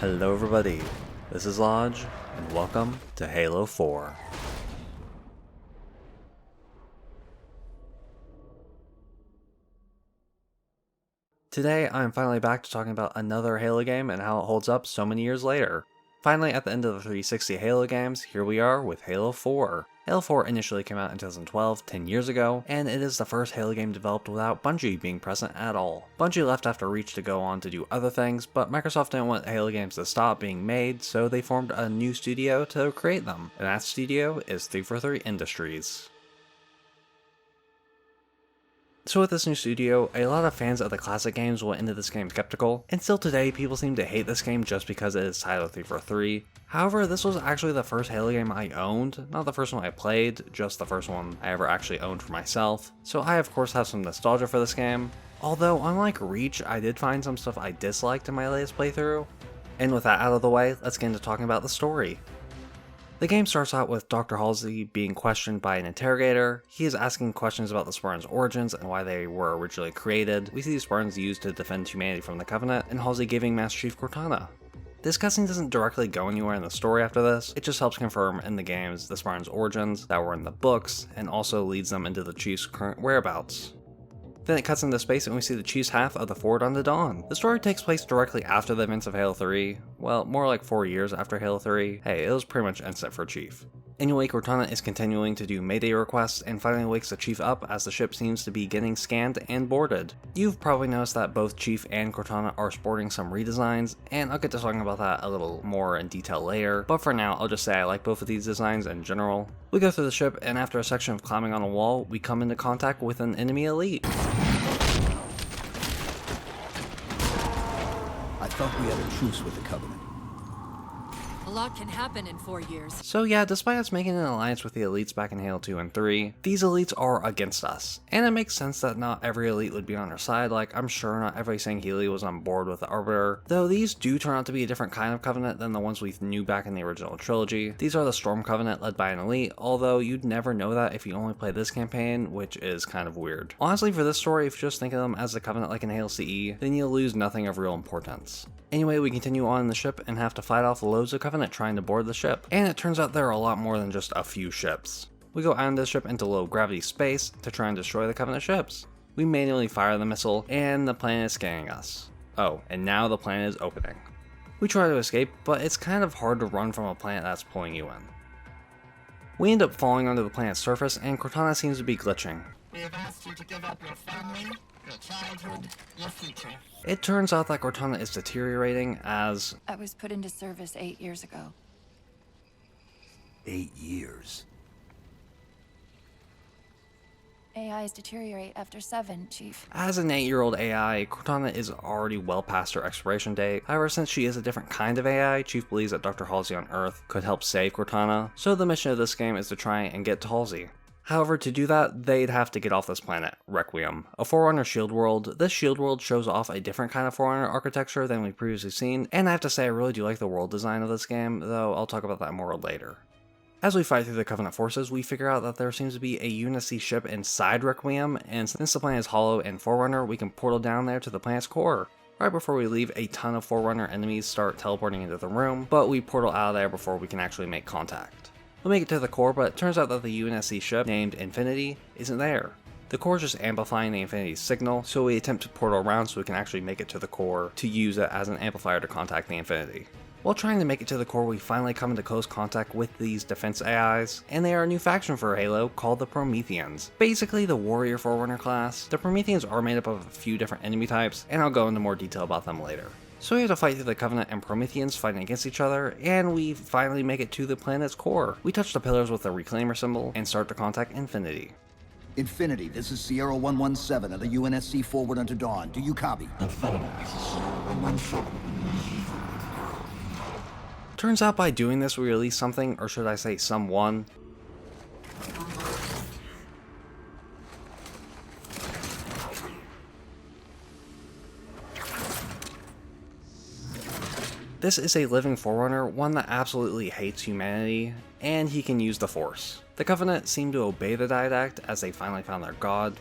Hello everybody, this is Llodg, and welcome to Halo 4. Today I am finally back to talking about another Halo game and how it holds up so many years later. Finally, at the end of the 360 Halo games, here we are with Halo 4. Halo 4 initially came out in 2012, 10 years ago, and it is the first Halo game developed without Bungie being present at all. Bungie left after Reach to go on to do other things, but Microsoft didn't want Halo games to stop being made, so they formed a new studio to create them, and that studio is 343 Industries. So with this new studio, a lot of fans of the classic games went into this game skeptical, and still today people seem to hate this game just because it is titled 343. However, this was actually the first Halo game I owned, not the first one I played, just the first one I ever actually owned for myself, so I of course have some nostalgia for this game. Although, unlike Reach, I did find some stuff I disliked in my latest playthrough. And with that out of the way, let's get into talking about the story. The game starts out with Dr. Halsey being questioned by an interrogator. He is asking questions about the Spartans' origins and why they were originally created. We see the Spartans used to defend humanity from the Covenant, and Halsey giving Master Chief Cortana. This cutscene doesn't directly go anywhere in the story after this, it just helps confirm in the games the Spartans' origins that were in the books, and also leads them into the Chief's current whereabouts. Then it cuts into space and we see the Chief's half of the Forward Unto Dawn. The story takes place directly after the events of Halo 3, well, more like 4 years after Halo 3. Hey, it was pretty much instant for Chief. Anyway, Cortana is continuing to do Mayday requests and finally wakes the Chief up as the ship seems to be getting scanned and boarded. You've probably noticed that both Chief and Cortana are sporting some redesigns, and I'll get to talking about that a little more in detail later, but for now I'll just say I like both of these designs in general. We go through the ship, and after a section of climbing on a wall, we come into contact with an enemy elite. I thought we had a truce with the Covenant. A lot can happen in 4 years. So yeah, despite us making an alliance with the elites back in Halo 2 and 3, these elites are against us. And it makes sense that not every elite would be on our side, like I'm sure not every Sangheili was on board with the Arbiter, though these do turn out to be a different kind of Covenant than the ones we knew back in the original trilogy. These are the Storm Covenant led by an elite, although you'd never know that if you only play this campaign, which is kind of weird. Honestly, for this story, if you just think of them as the Covenant like in Halo CE, then you'll lose nothing of real importance. Anyway, we continue on in the ship and have to fight off loads of Covenant trying to board the ship, and it turns out there are a lot more than just a few ships. We go out of the ship into low gravity space to try and destroy the Covenant ships. We manually fire the missile, and the planet is scanning us. Oh, and now the planet is opening. We try to escape, but it's kind of hard to run from a planet that's pulling you in. We end up falling onto the planet's surface, and Cortana seems to be glitching. We have asked you to give up your family, your childhood, your future. It turns out that Cortana is deteriorating as I was put into service 8 years ago. 8 years. AIs deteriorate after 7, Chief. As an 8-year-old AI, Cortana is already well past her expiration date. However, since she is a different kind of AI, Chief believes that Dr. Halsey on Earth could help save Cortana, so the mission of this game is to try and get to Halsey. However, to do that, they'd have to get off this planet, Requiem, a Forerunner shield world. This shield world shows off a different kind of Forerunner architecture than we've previously seen, and I have to say I really do like the world design of this game, though I'll talk about that more later. As we fight through the Covenant forces, we figure out that there seems to be a UNSC ship inside Requiem, and since the planet is hollow and Forerunner, we can portal down there to the planet's core. Right before we leave, a ton of Forerunner enemies start teleporting into the room, but we portal out of there before we can actually make contact. We make it to the core, but it turns out that the UNSC ship, named Infinity, isn't there. The core is just amplifying the Infinity signal, so we attempt to portal around so we can actually make it to the core to use it as an amplifier to contact the Infinity. While trying to make it to the core, we finally come into close contact with these defense AIs, and they are a new faction for Halo called the Prometheans. Basically the Warrior Forerunner class. The Prometheans are made up of a few different enemy types, and I'll go into more detail about them later. So we have to fight through the Covenant and Prometheans fighting against each other, and we finally make it to the planet's core. We touch the pillars with the Reclaimer symbol and start to contact Infinity. Infinity, this is Sierra 117 of the UNSC Forward Unto Dawn. Do you copy? Turns out by doing this we release something, or should I say someone. This is a living Forerunner, one that absolutely hates humanity, and he can use the Force. The Covenant seem to obey the Didact as they finally found their god.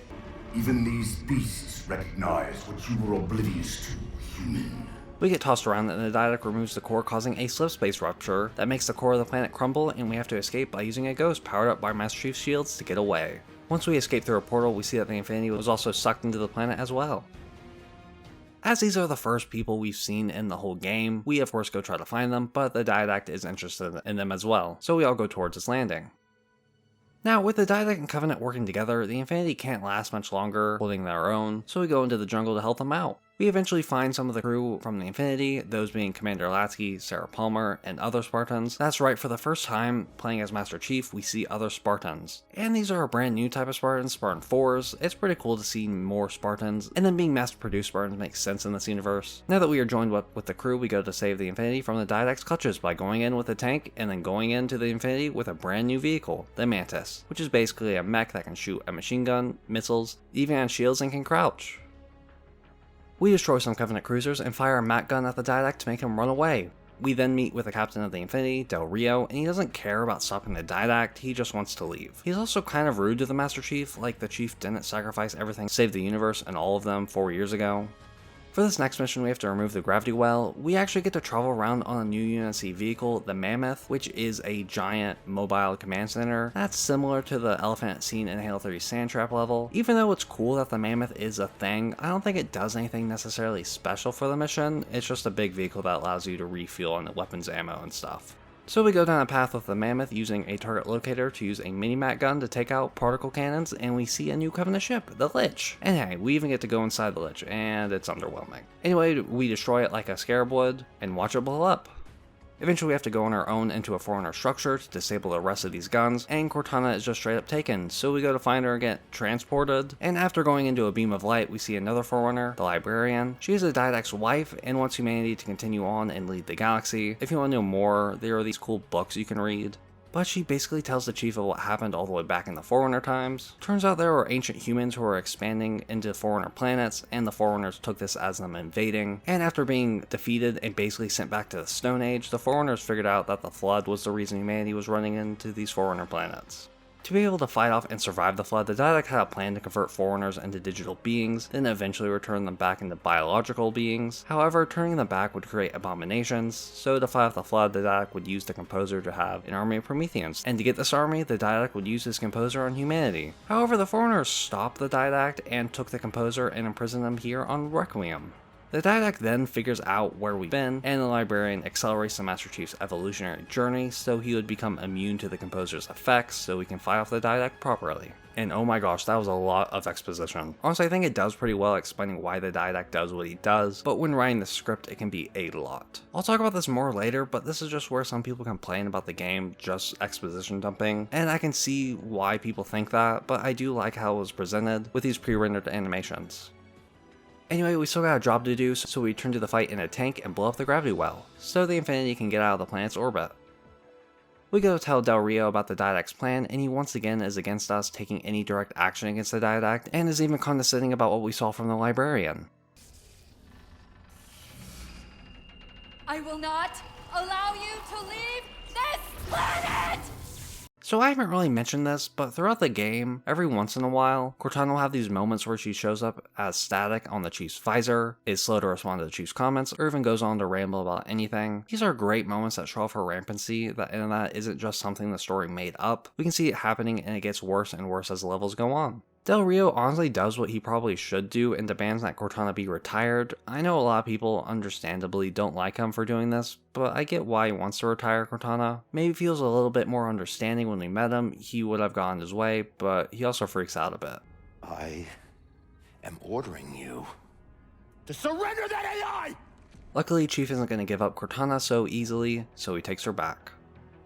Even these beasts recognize what you were oblivious to, human. We get tossed around and the Didact removes the core, causing a slipspace rupture that makes the core of the planet crumble, and we have to escape by using a ghost powered up by Master Chief's shields to get away. Once we escape through a portal, we see that the Infinity was also sucked into the planet as well. As these are the first people we've seen in the whole game, we of course go try to find them, but the Didact is interested in them as well, so we all go towards its landing. Now, with the Didact and Covenant working together, the Infinity can't last much longer holding their own, so we go into the jungle to help them out. We eventually find some of the crew from the Infinity, those being Commander Llodg, Sarah Palmer, and other Spartans. That's right, for the first time playing as Master Chief, we see other Spartans. And these are a brand new type of Spartans, Spartan 4s. It's pretty cool to see more Spartans, and then being mass-produced Spartans makes sense in this universe. Now that we are joined up with the crew, we go to save the Infinity from the Didact's clutches by going in with a tank, and then going into the Infinity with a brand new vehicle, the Mantis, which is basically a mech that can shoot a machine gun, missiles, even on shields, and can crouch. We destroy some Covenant cruisers and fire a Mat gun at the Didact to make him run away. We then meet with the captain of the Infinity, Del Rio, and he doesn't care about stopping the Didact, he just wants to leave. He's also kind of rude to the Master Chief, like the Chief didn't sacrifice everything to save the universe and all of them 4 years ago. For this next mission, we have to remove the gravity well. We actually get to travel around on a new UNSC vehicle, the Mammoth, which is a giant mobile command center that's similar to the elephant seen in Halo 3's Sand Trap level. Even though it's cool that the Mammoth is a thing, I don't think it does anything necessarily special for the mission. It's just a big vehicle that allows you to refuel on the weapons ammo and stuff. So we go down a path with the Mammoth using a target locator to use a mini-mat gun to take out particle cannons, and we see a new Covenant ship, the Lich. And hey, we even get to go inside the Lich, and it's underwhelming. Anyway, we destroy it like a scarab would, and watch it blow up. Eventually we have to go on our own into a Forerunner structure to disable the rest of these guns, and Cortana is just straight up taken, so we go to find her and get transported, and after going into a beam of light we see another Forerunner, the Librarian. She is the Didact's wife and wants humanity to continue on and lead the galaxy. If you want to know more, there are these cool books you can read. But she basically tells the Chief of what happened all the way back in the Forerunner times. Turns out there were ancient humans who were expanding into Forerunner planets, and the Forerunners took this as them invading. And after being defeated and basically sent back to the Stone Age, the Forerunners figured out that the Flood was the reason humanity was running into these Forerunner planets. To be able to fight off and survive the Flood, the Didact had a plan to convert Forerunners into digital beings, then eventually return them back into biological beings. However, turning them back would create abominations, so to fight off the Flood, the Didact would use the Composer to have an army of Prometheans, and to get this army, the Didact would use his Composer on humanity. However, the Forerunners stopped the Didact and took the Composer and imprisoned him here on Requiem. The Didact then figures out where we've been, and the Librarian accelerates the Master Chief's evolutionary journey so he would become immune to the Composer's effects so we can fight off the Didact properly. And oh my gosh, that was a lot of exposition. Honestly, I think it does pretty well explaining why the Didact does what he does, but when writing the script, it can be a lot. I'll talk about this more later, but this is just where some people complain about the game just exposition dumping, and I can see why people think that, but I do like how it was presented with these pre-rendered animations. Anyway, we still got a job to do, so we turn to the fight in a tank and blow up the gravity well, so the Infinity can get out of the planet's orbit. We go to tell Del Rio about the Didact's plan, and he once again is against us taking any direct action against the Didact, and is even condescending about what we saw from the Librarian. I will not allow you to leave this planet! So I haven't really mentioned this, but throughout the game, every once in a while, Cortana will have these moments where she shows up as static on the Chief's visor, is slow to respond to the Chief's comments, or even goes on to ramble about anything. These are great moments that show off her rampancy, and that isn't just something the story made up. We can see it happening and it gets worse and worse as the levels go on. Del Rio honestly does what he probably should do and demands that Cortana be retired. I know a lot of people understandably don't like him for doing this, but I get why he wants to retire Cortana. Maybe feels a little bit more understanding when we met him, he would have gone his way, but he also freaks out a bit. I am ordering you to surrender that AI! Luckily, Chief isn't going to give up Cortana so easily, so he takes her back.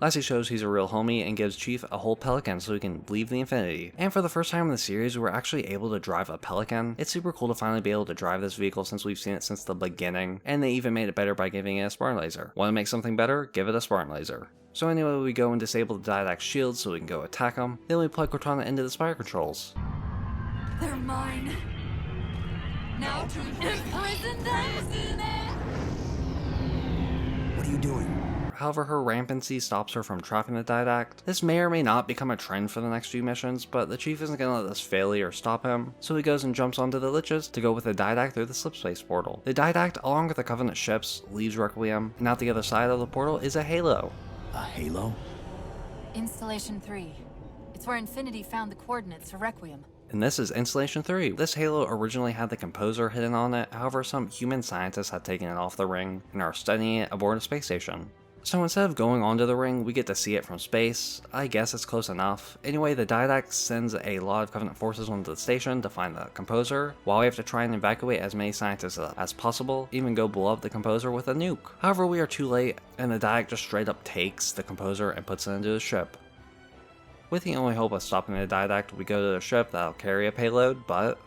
Last he shows he's a real homie and gives Chief a whole Pelican so he can leave the Infinity. And for the first time in the series, we're actually able to drive a Pelican. It's super cool to finally be able to drive this vehicle since we've seen it since the beginning, and they even made it better by giving it a Spartan Laser. Want to make something better? Give it a Spartan Laser. So anyway, we go and disable the Didact's shield so we can go attack them. Then we plug Cortana into the Spire controls. They're mine. Now to imprison them? What are you doing? however her rampancy stops her from trapping the Didact. This may or may not become a trend for the next few missions, but the Chief isn't gonna let this failure stop him, so he goes and jumps onto the Liches to go with the Didact through the slipspace portal. The Didact, along with the Covenant ships, leaves Requiem, and out the other side of the portal is a halo. A halo? Installation 3. It's where Infinity found the coordinates for Requiem. And this is Installation 3. This halo originally had the Composer hidden on it, however some human scientists had taken it off the ring and are studying it aboard a space station. So instead of going onto the ring, we get to see it from space. I guess it's close enough. Anyway, the Didact sends a lot of Covenant forces onto the station to find the Composer, while we have to try and evacuate as many scientists as possible, even go blow up the Composer with a nuke. However, we are too late, and the Didact just straight up takes the Composer and puts it into the ship. With the only hope of stopping the Didact, we go to the ship that'll carry a payload, but...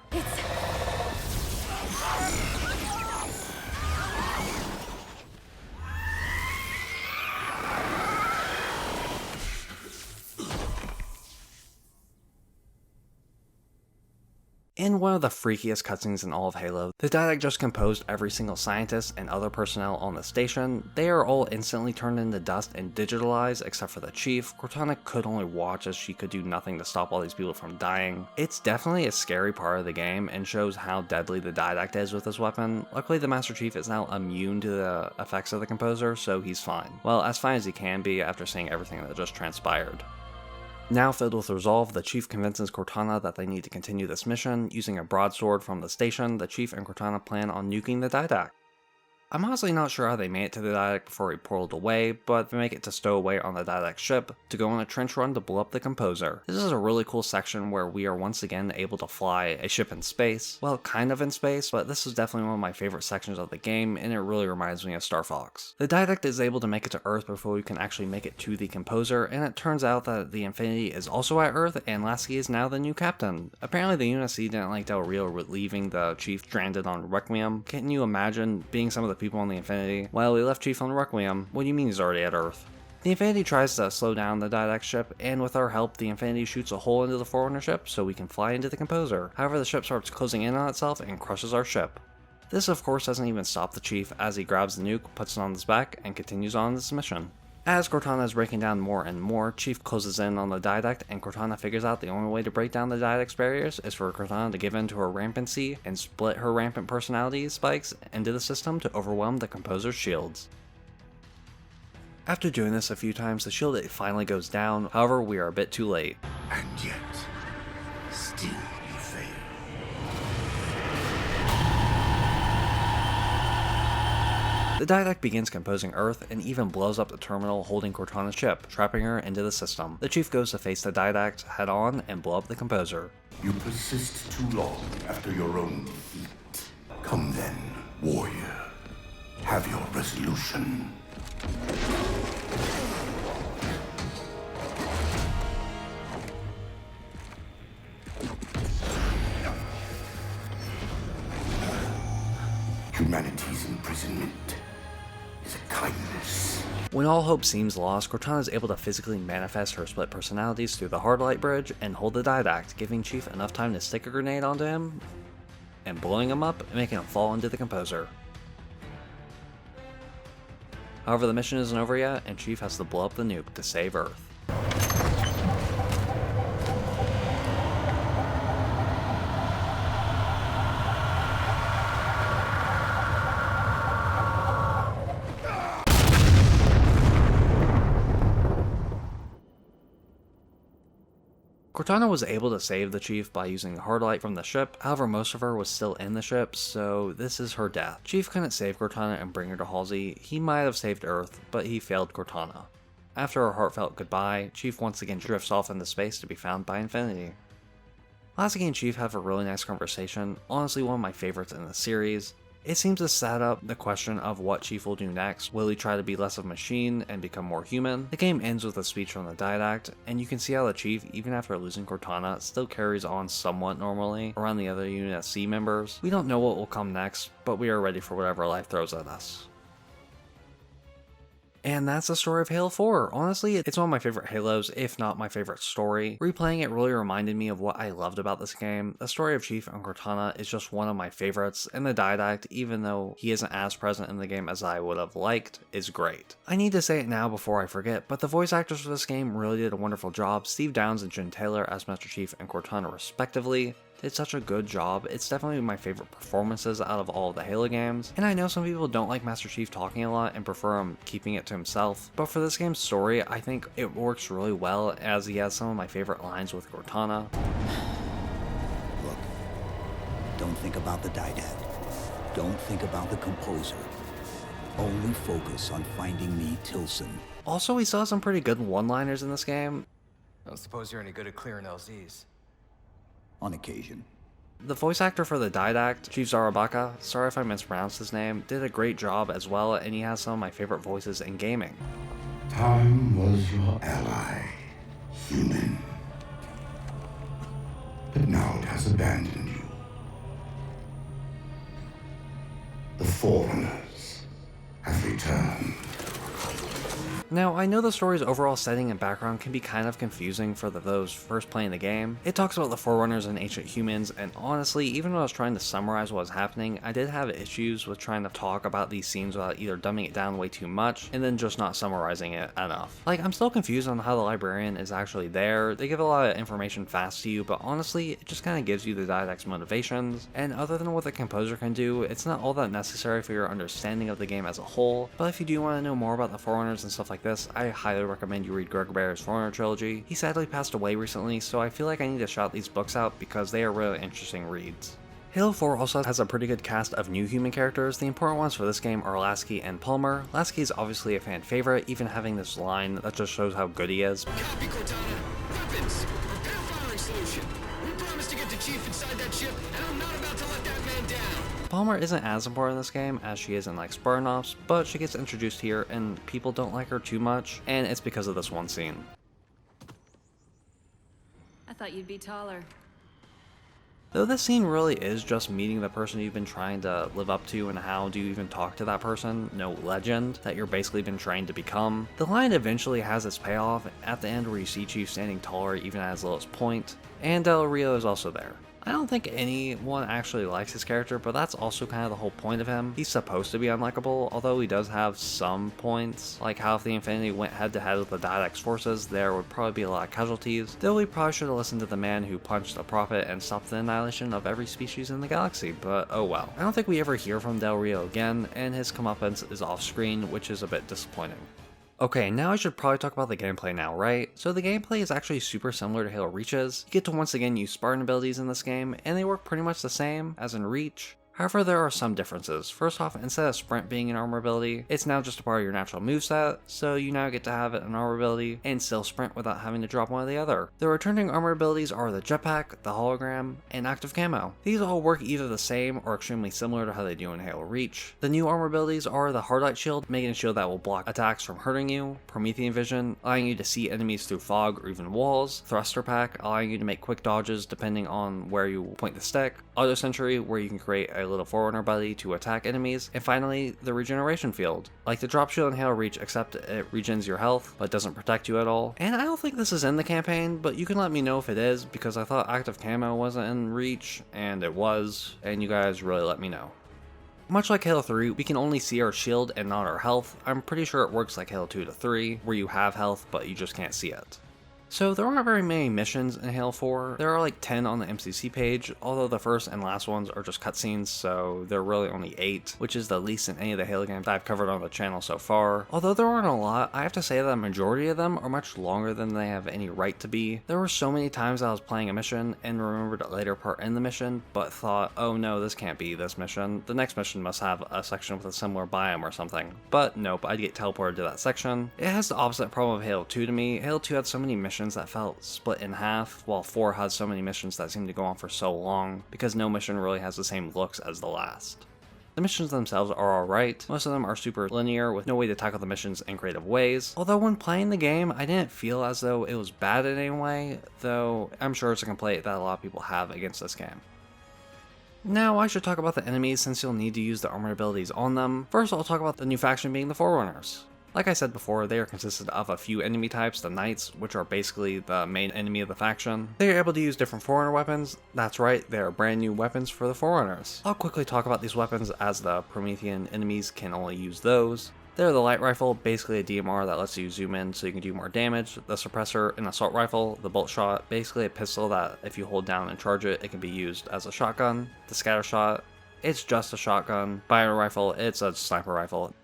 In one of the freakiest cutscenes in all of Halo, the Didact just composed every single scientist and other personnel on the station. They are all instantly turned into dust and digitalized, except for the Chief. Cortana could only watch as she could do nothing to stop all these people from dying. It's definitely a scary part of the game and shows how deadly the Didact is with this weapon. Luckily, the Master Chief is now immune to the effects of the Composer, so he's fine. Well, as fine as he can be after seeing everything that just transpired. Now filled with resolve, the Chief convinces Cortana that they need to continue this mission. Using a broadsword from the station, the Chief and Cortana plan on nuking the Didact. I'm honestly not sure how they made it to the Didact before he portaled away, but they make it to stow away on the Didact ship to go on a trench run to blow up the Composer. This is a really cool section where we are once again able to fly a ship in space. Well, kind of in space, but this is definitely one of my favorite sections of the game, and it really reminds me of Star Fox. The Didact is able to make it to Earth before we can actually make it to the Composer, and it turns out that the Infinity is also at Earth, and Lasky is now the new captain. Apparently the UNSC didn't like Del Rio leaving the Chief stranded on Requiem. Can you imagine being some of the people on the Infinity? Well, we left Chief on Requiem. What do you mean he's already at Earth? The Infinity tries to slow down the Didact ship, and with our help, the Infinity shoots a hole into the Forerunner ship so we can fly into the Composer. However, the ship starts closing in on itself and crushes our ship. This of course doesn't even stop the Chief as he grabs the nuke, puts it on his back, and continues on this mission. As Cortana is breaking down more and more, Chief closes in on the Didact, and Cortana figures out the only way to break down the Didact's barriers is for Cortana to give in to her rampancy and split her rampant personality spikes into the system to overwhelm the Composer's shields. After doing this a few times, the shield finally goes down, however we are a bit too late. And yet, still you fail. The Didact begins composing Earth and even blows up the terminal holding Cortana's ship, trapping her into the system. The Chief goes to face the Didact head on and blow up the Composer. You persist too long after your own defeat. Come then, warrior. Have your resolution. Humanity's imprisonment is a kindness. When all hope seems lost, Cortana is able to physically manifest her split personalities through the hard light bridge and hold the Didact, giving Chief enough time to stick a grenade onto him and blowing him up and making him fall into the Composer. However, the mission isn't over yet, and Chief has to blow up the nuke to save Earth. Cortana was able to save the Chief by using the hard light from the ship, however most of her was still in the ship, so this is her death. Chief couldn't save Cortana and bring her to Halsey. He might have saved Earth, but he failed Cortana. After a heartfelt goodbye, Chief once again drifts off into space to be found by Infinity. Lasky and Chief have a really nice conversation, honestly one of my favorites in the series. It seems to set up the question of what Chief will do next. Will he try to be less of a machine and become more human? The game ends with a speech from the Didact, and you can see how the Chief, even after losing Cortana, still carries on somewhat normally around the other UNSC members. We don't know what will come next, but we are ready for whatever life throws at us. And that's the story of Halo 4. Honestly, it's one of my favorite Halos, if not my favorite story. Replaying it really reminded me of what I loved about this game. The story of Chief and Cortana is just one of my favorites, and the didact, even though he isn't as present in the game as I would have liked, is great. I need to say it now before I forget, but the voice actors for this game really did a wonderful job. Steve Downes and Jen Taylor as Master Chief and Cortana respectively did such a good job. It's definitely my favorite performances out of all of the Halo games, and I know some people don't like Master Chief talking a lot and prefer him keeping it to himself, but for this game's story, I think it works really well as he has some of my favorite lines with Cortana. Look, don't think about the didact. Don't think about the composer. Only focus on finding me, Tilson. Also, we saw some pretty good one-liners in this game. I don't suppose you're any good at clearing LZs. On occasion. The voice actor for the didact, Chief Zarabaka, sorry if I mispronounced his name, did a great job as well, and he has some of my favorite voices in gaming. Time was your ally, human. But now it has abandoned you. The Forerunners have returned. Now, I know the story's overall setting and background can be kind of confusing for those first playing the game. It talks about the Forerunners and ancient humans, and honestly, even when I was trying to summarize what was happening, I did have issues with trying to talk about these scenes without either dumbing it down way too much, and then just not summarizing it enough. Like, I'm still confused on how the librarian is actually there. They give a lot of information fast to you, but honestly, it just kind of gives you the didact's motivations, and other than what the composer can do, it's not all that necessary for your understanding of the game as a whole. But if you do want to know more about the Forerunners and stuff like this, I highly recommend you read Greg Bear's Forerunner trilogy. He sadly passed away recently, so I feel like I need to shout these books out because they are really interesting reads. Halo 4 also has a pretty good cast of new human characters. The important ones for this game are Lasky and Palmer. Lasky is obviously a fan favorite, even having this line that just shows how good he is. Copy, Cortana. Weapons. Prepare firing solution. We promised to get the Chief inside that ship, and I'm not about to let that man down. Palmer isn't as important in this game as she is in like Spartan Ops, but she gets introduced here and people don't like her too much, and it's because of this one scene. I thought you'd be taller. Though this scene really is just meeting the person you've been trying to live up to, and how do you even talk to that person, no legend, that you're basically been trained to become. The line eventually has its payoff at the end where you see Chief standing taller even at his lowest point, and Del Rio is also there. I don't think anyone actually likes his character, but that's also kind of the whole point of him. He's supposed to be unlikable, although he does have some points, like how if the Infinity went head to head with the Didact's forces, there would probably be a lot of casualties, though we probably should have listened to the man who punched the Prophet and stopped the annihilation of every species in the galaxy, but oh well. I don't think we ever hear from Del Rio again, and his comeuppance is off screen, which is a bit disappointing. Okay, now I should probably talk about the gameplay now, right? So the gameplay is actually super similar to Halo Reach's. You get to once again use Spartan abilities in this game, and they work pretty much the same as in Reach. However, there are some differences. First off, instead of Sprint being an armor ability, it's now just a part of your natural moveset, so you now get to have it an armor ability and still sprint without having to drop one or the other. The returning armor abilities are the Jetpack, the Hologram, and Active Camo. These all work either the same or extremely similar to how they do in Halo Reach. The new armor abilities are the Hard Light Shield, making a shield that will block attacks from hurting you, Promethean Vision, allowing you to see enemies through fog or even walls, Thruster Pack, allowing you to make quick dodges depending on where you point the stick, Auto Sentry, where you can create a little Forerunner buddy to attack enemies, and finally, the Regeneration Field. Like the drop shield in Halo Reach, except it regens your health, but doesn't protect you at all. And I don't think this is in the campaign, but you can let me know if it is, because I thought Active Camo wasn't in Reach, and it was, and you guys really let me know. Much like Halo 3, we can only see our shield and not our health. I'm pretty sure it works like Halo 2 to 3, where you have health, but you just can't see it. So there aren't very many missions in Halo 4. There are like 10 on the MCC page, although the first and last ones are just cutscenes, so there are really only 8, which is the least in any of the Halo games I've covered on the channel so far. Although there aren't a lot, I have to say that the majority of them are much longer than they have any right to be. There were so many times I was playing a mission and remembered a later part in the mission, but thought, oh no, this can't be this mission. The next mission must have a section with a similar biome or something. But nope, I'd get teleported to that section. It has the opposite problem of Halo 2 to me. Halo 2 had so many missions that felt split in half, while 4 had so many missions that seemed to go on for so long, because no mission really has the same looks as the last. The missions themselves are alright, most of them are super linear with no way to tackle the missions in creative ways, although when playing the game I didn't feel as though it was bad in any way, though I'm sure it's a complaint that a lot of people have against this game. Now I should talk about the enemies since you'll need to use the armor abilities on them. First I'll talk about the new faction being the Forerunners. Like I said before, they are consisted of a few enemy types, the Knights, which are basically the main enemy of the faction. They are able to use different Forerunner weapons. That's right, they are brand new weapons for the Forerunners. I'll quickly talk about these weapons as the Promethean enemies can only use those. They're the light rifle, basically a DMR that lets you zoom in so you can do more damage, the suppressor, an assault rifle, the bolt shot, basically a pistol that if you hold down and charge it, it can be used as a shotgun, the scatter shot, it's just a shotgun, bio rifle, it's a sniper rifle,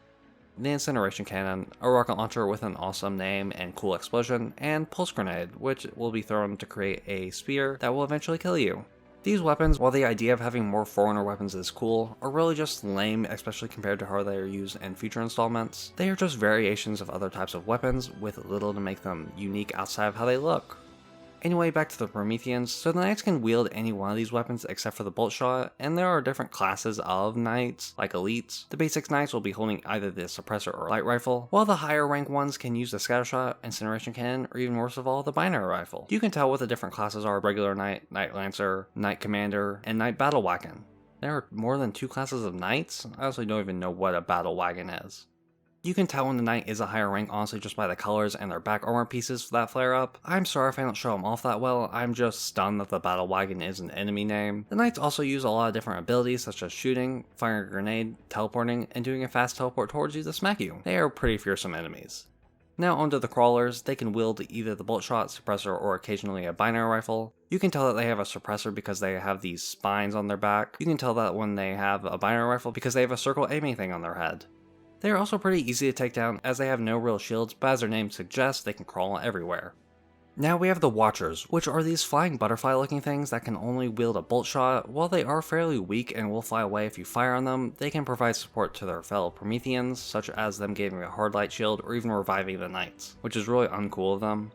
the incineration cannon, a rocket launcher with an awesome name and cool explosion, and pulse grenade, which will be thrown to create a spear that will eventually kill you. These weapons, while the idea of having more Forerunner weapons is cool, are really just lame, especially compared to how they are used in future installments. They are just variations of other types of weapons, with little to make them unique outside of how they look. Anyway, back to the Prometheans. So the Knights can wield any one of these weapons except for the bolt shot, and there are different classes of Knights, like elites. The basic Knights will be holding either the suppressor or light rifle, while the higher rank ones can use the scatter shot, incineration cannon, or even worse of all, the binary rifle. You can tell what the different classes are: regular Knight, Knight Lancer, Knight Commander, and Knight Battle Wagon. There are more than 2 classes of Knights? I honestly don't even know what a battle wagon is. You can tell when the Knight is a higher rank honestly just by the colors and their back armor pieces for that flare up. I'm sorry if I don't show them off that well, I'm just stunned that the battle wagon is an enemy name. The Knights also use a lot of different abilities such as shooting, firing a grenade, teleporting, and doing a fast teleport towards you to smack you. They are pretty fearsome enemies. Now onto the crawlers. They can wield either the bolt shot, suppressor, or occasionally a binary rifle. You can tell that they have a suppressor because they have these spines on their back. You can tell that when they have a binary rifle because they have a circle aiming thing on their head. They are also pretty easy to take down as they have no real shields, but as their name suggests, they can crawl everywhere. Now we have the Watchers, which are these flying butterfly looking things that can only wield a bolt shot. While they are fairly weak and will fly away if you fire on them, they can provide support to their fellow Prometheans, such as them giving a hard light shield or even reviving the Knights, which is really uncool of them.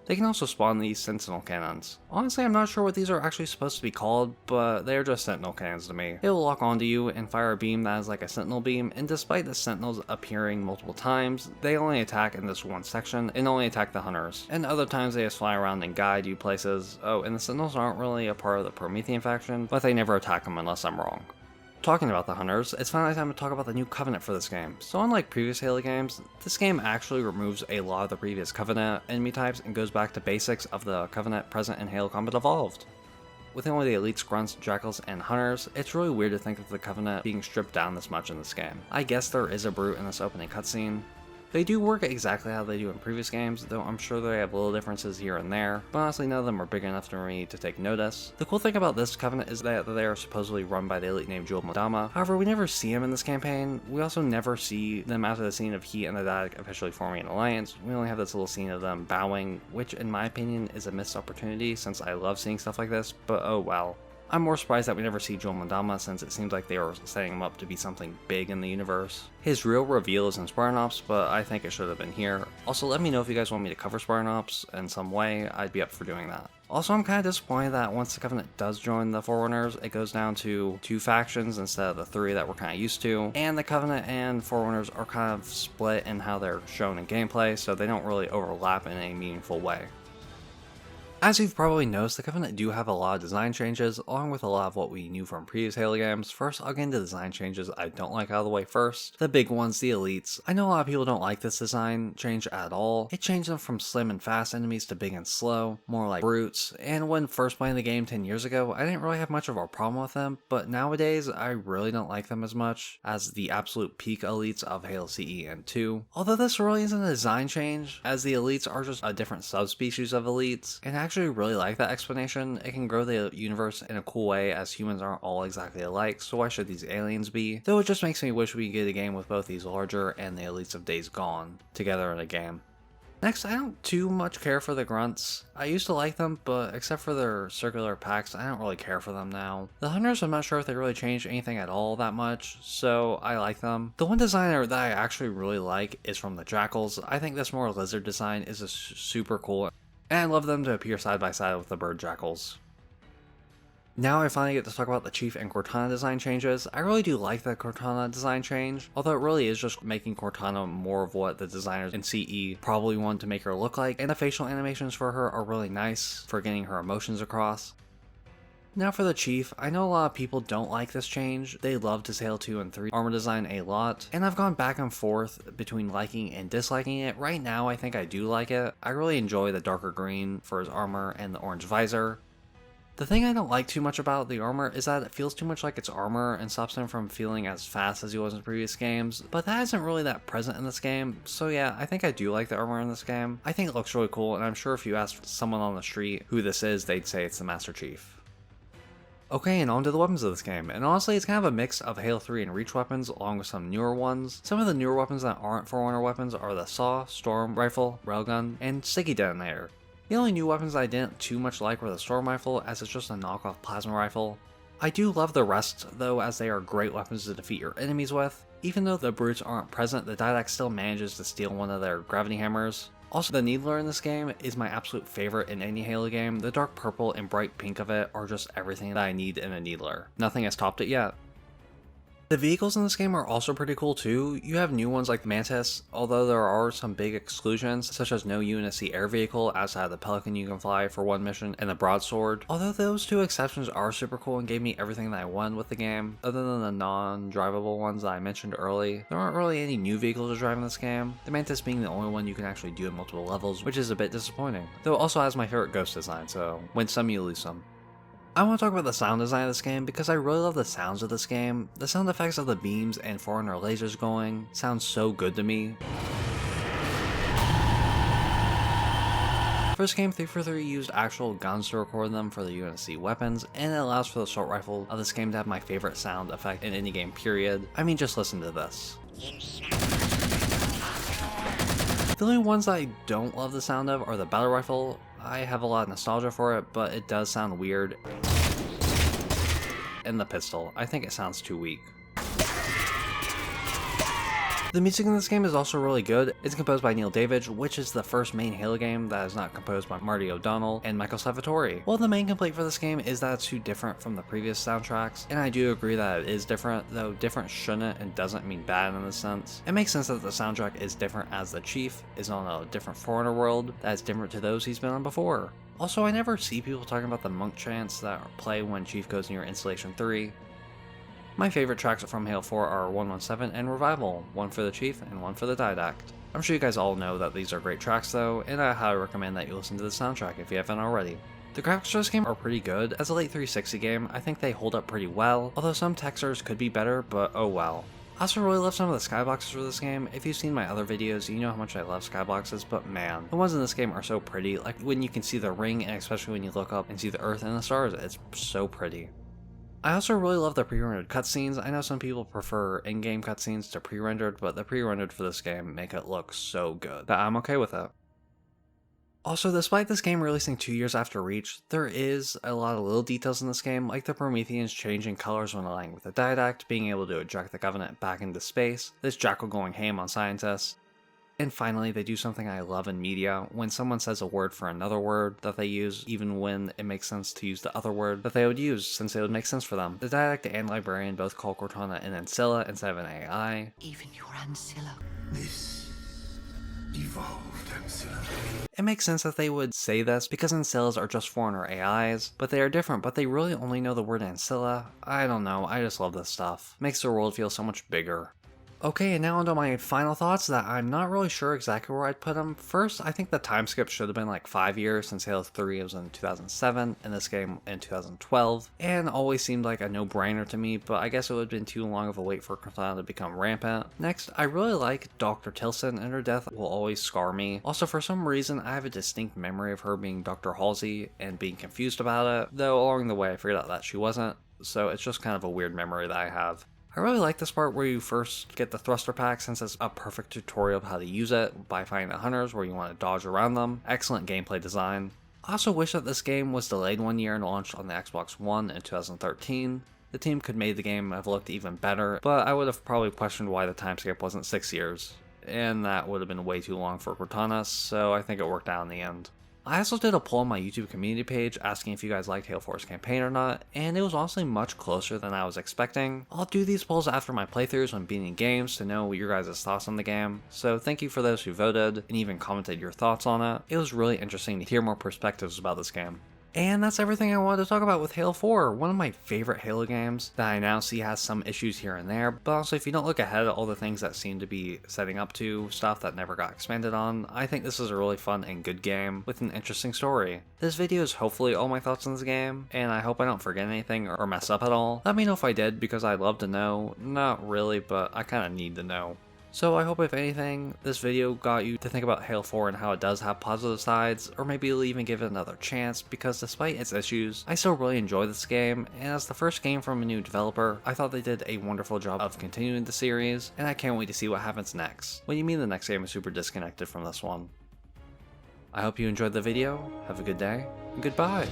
They can also spawn these Sentinel Cannons. Honestly, I'm not sure what these are actually supposed to be called, but they are just Sentinel Cannons to me. They will lock onto you and fire a beam that is like a Sentinel beam, and despite the Sentinels appearing multiple times, they only attack in this one section and only attack the Hunters. And other times they just fly around and guide you places. Oh, and the Sentinels aren't really a part of the Promethean faction, but they never attack them unless I'm wrong. Talking about the Hunters, it's finally time to talk about the new Covenant for this game. So unlike previous Halo games, this game actually removes a lot of the previous Covenant enemy types and goes back to basics of the Covenant present in Halo Combat Evolved. With only the elites, grunts, jackals, and hunters, it's really weird to think of the Covenant being stripped down this much in this game. I guess there is a brute in this opening cutscene. They do work exactly how they do in previous games, though I'm sure they have little differences here and there, but honestly none of them are big enough for me to take notice. The cool thing about this Covenant is that they are supposedly run by the elite named Joel Madama. However, we never see him in this campaign. We also never see them after the scene of he and the Datic officially forming an alliance. We only have this little scene of them bowing, which in my opinion is a missed opportunity since I love seeing stuff like this, but oh well. I'm more surprised that we never see Joel Madama since it seems like they are setting him up to be something big in the universe. His real reveal is in Spartan Ops, but I think it should have been here. Also, let me know if you guys want me to cover Spartan Ops in some way. I'd be up for doing that. Also, I'm kind of disappointed that once the Covenant does join the Forerunners, it goes down to 2 factions instead of the 3 that we're kind of used to, and the Covenant and Forerunners are kind of split in how they're shown in gameplay, so they don't really overlap in a meaningful way. As you've probably noticed, the Covenant do have a lot of design changes, along with a lot of what we knew from previous Halo games. First, I'll get into design changes I don't like out of the way first. The big ones, the elites. I know a lot of people don't like this design change at all. It changed them from slim and fast enemies to big and slow, more like brutes, and when first playing the game 10 years ago, I didn't really have much of a problem with them, but nowadays, I really don't like them as much as the absolute peak elites of Halo CE and 2. Although this really isn't a design change, as the elites are just a different subspecies of elites, and actually really like that explanation. It can grow the universe in a cool way as humans aren't all exactly alike, so why should these aliens be? Though it just makes me wish we could get a game with both these larger and the elites of Days Gone together in a game. Next, I don't too much care for the grunts. I used to like them, but except for their circular packs, I don't really care for them now. The hunters, I'm not sure if they really changed anything at all that much, so I like them. The one designer that I actually really like is from the jackals. I think this more lizard design is super cool, and I love them to appear side by side with the bird jackals. Now I finally get to talk about the Chief and Cortana design changes. I really do like the Cortana design change, although it really is just making Cortana more of what the designers in CE probably wanted to make her look like, and the facial animations for her are really nice for getting her emotions across. Now for the Chief, I know a lot of people don't like this change. They love his Halo 2 and 3 armor design a lot, and I've gone back and forth between liking and disliking it. Right now I think I do like it. I really enjoy the darker green for his armor and the orange visor. The thing I don't like too much about the armor is that it feels too much like it's armor and stops him from feeling as fast as he was in previous games, but that isn't really that present in this game, so yeah, I think I do like the armor in this game. I think it looks really cool, and I'm sure if you asked someone on the street who this is, they'd say it's the Master Chief. Okay, and on to the weapons of this game, and honestly it's kind of a mix of Halo 3 and Reach weapons along with some newer ones. Some of the newer weapons that aren't Forerunner weapons are the Saw, Storm Rifle, Railgun, and Sticky Detonator. The only new weapons I didn't too much like were the Storm Rifle, as it's just a knockoff Plasma Rifle. I do love the rest though, as they are great weapons to defeat your enemies with. Even though the brutes aren't present, the Didact still manages to steal one of their gravity hammers. Also, the Needler in this game is my absolute favorite in any Halo game. The dark purple and bright pink of it are just everything that I need in a Needler. Nothing has topped it yet. The vehicles in this game are also pretty cool too. You have new ones like the Mantis, although there are some big exclusions, such as no UNSC air vehicle outside of the Pelican you can fly for one mission, and the Broadsword. Although those two exceptions are super cool and gave me everything that I wanted with the game, other than the non-drivable ones that I mentioned early, there aren't really any new vehicles to drive in this game, the Mantis being the only one you can actually do in multiple levels, which is a bit disappointing. Though it also has my favorite ghost design, so win some you lose some. I want to talk about the sound design of this game because I really love the sounds of this game. The sound effects of the beams and Forerunner lasers going sound so good to me. For this game, 343 used actual guns to record them for the UNSC weapons, and it allows for the assault rifle of this game to have my favorite sound effect in any game period. I mean, just listen to this. The only ones that I don't love the sound of are the battle rifle. I have a lot of nostalgia for it, but it does sound weird. And the pistol, I think it sounds too weak. The music in this game is also really good. It's composed by Neil Davidge, which is the first main Halo game that is not composed by Marty O'Donnell and Michael Salvatore. Well, the main complaint for this game is that it's too different from the previous soundtracks, and I do agree that it is different, though different shouldn't and doesn't mean bad in this sense. It makes sense that the soundtrack is different as the Chief is on a different Forerunner world that is different to those he's been on before. Also, I never see people talking about the monk chants that play when Chief goes near Installation 3. My favorite tracks from Halo 4 are 117 and Revival, one for the Chief and one for the Didact. I'm sure you guys all know that these are great tracks though, and I highly recommend that you listen to the soundtrack if you haven't already. The graphics for this game are pretty good. As a late 360 game, I think they hold up pretty well, although some textures could be better, but oh well. I also really love some of the skyboxes for this game. If you've seen my other videos, you know how much I love skyboxes, but man, the ones in this game are so pretty. Like when you can see the ring, and especially when you look up and see the Earth and the stars, it's so pretty. I also really love the pre-rendered cutscenes. I know some people prefer in-game cutscenes to pre-rendered, but the pre-rendered for this game make it look so good that I'm okay with it. Also, despite this game releasing 2 years after Reach, there is a lot of little details in this game, like the Prometheans changing colors when aligning with the Didact, being able to eject the Covenant back into space, this Jackal going ham on scientists. And finally, they do something I love in media. When someone says a word for another word that they use, even when it makes sense to use the other word that they would use, since it would make sense for them. The Didact and Librarian both call Cortana an Ancilla instead of an AI. Even your Ancilla. This evolved Ancilla. It makes sense that they would say this, because Ancillas are just Forerunner AIs, but they are different, but they really only know the word Ancilla. I don't know, I just love this stuff. Makes the world feel so much bigger. Okay, and now onto my final thoughts that I'm not really sure exactly where I'd put them. First, I think the time skip should have been like 5 years, since Halo 3 was in 2007 and this game in 2012, and always seemed like a no-brainer to me, but I guess it would have been too long of a wait for Cortana to become rampant. Next, I really like Dr. Tilson, and her death will always scar me. Also, for some reason, I have a distinct memory of her being Dr. Halsey and being confused about it, though along the way I figured out that she wasn't, so it's just kind of a weird memory that I have. I really like this part where you first get the thruster pack, since it's a perfect tutorial of how to use it by finding the hunters where you want to dodge around them. Excellent gameplay design. I also wish that this game was delayed 1 year and launched on the Xbox One in 2013. The team could make the game have looked even better, but I would have probably questioned why the time skip wasn't 6 years. And that would have been way too long for Cortana, so I think it worked out in the end. I also did a poll on my YouTube community page asking if you guys liked Halo 4's campaign or not, and it was honestly much closer than I was expecting. I'll do these polls after my playthroughs when beating games to know your guys' thoughts on the game, so thank you for those who voted and even commented your thoughts on it. It was really interesting to hear more perspectives about this game. And that's everything I wanted to talk about with Halo 4, one of my favorite Halo games that I now see has some issues here and there, but also if you don't look ahead at all the things that seem to be setting up to stuff that never got expanded on, I think this is a really fun and good game with an interesting story. This video is hopefully all my thoughts on this game, and I hope I don't forget anything or mess up at all. Let me know if I did, because I'd love to know. Not really, but I kinda need to know. So I hope if anything, this video got you to think about Halo 4 and how it does have positive sides, or maybe you'll even give it another chance, because despite its issues, I still really enjoy this game, and as the first game from a new developer, I thought they did a wonderful job of continuing the series, and I can't wait to see what happens next. What do you mean the next game is super disconnected from this one? I hope you enjoyed the video, have a good day, and goodbye!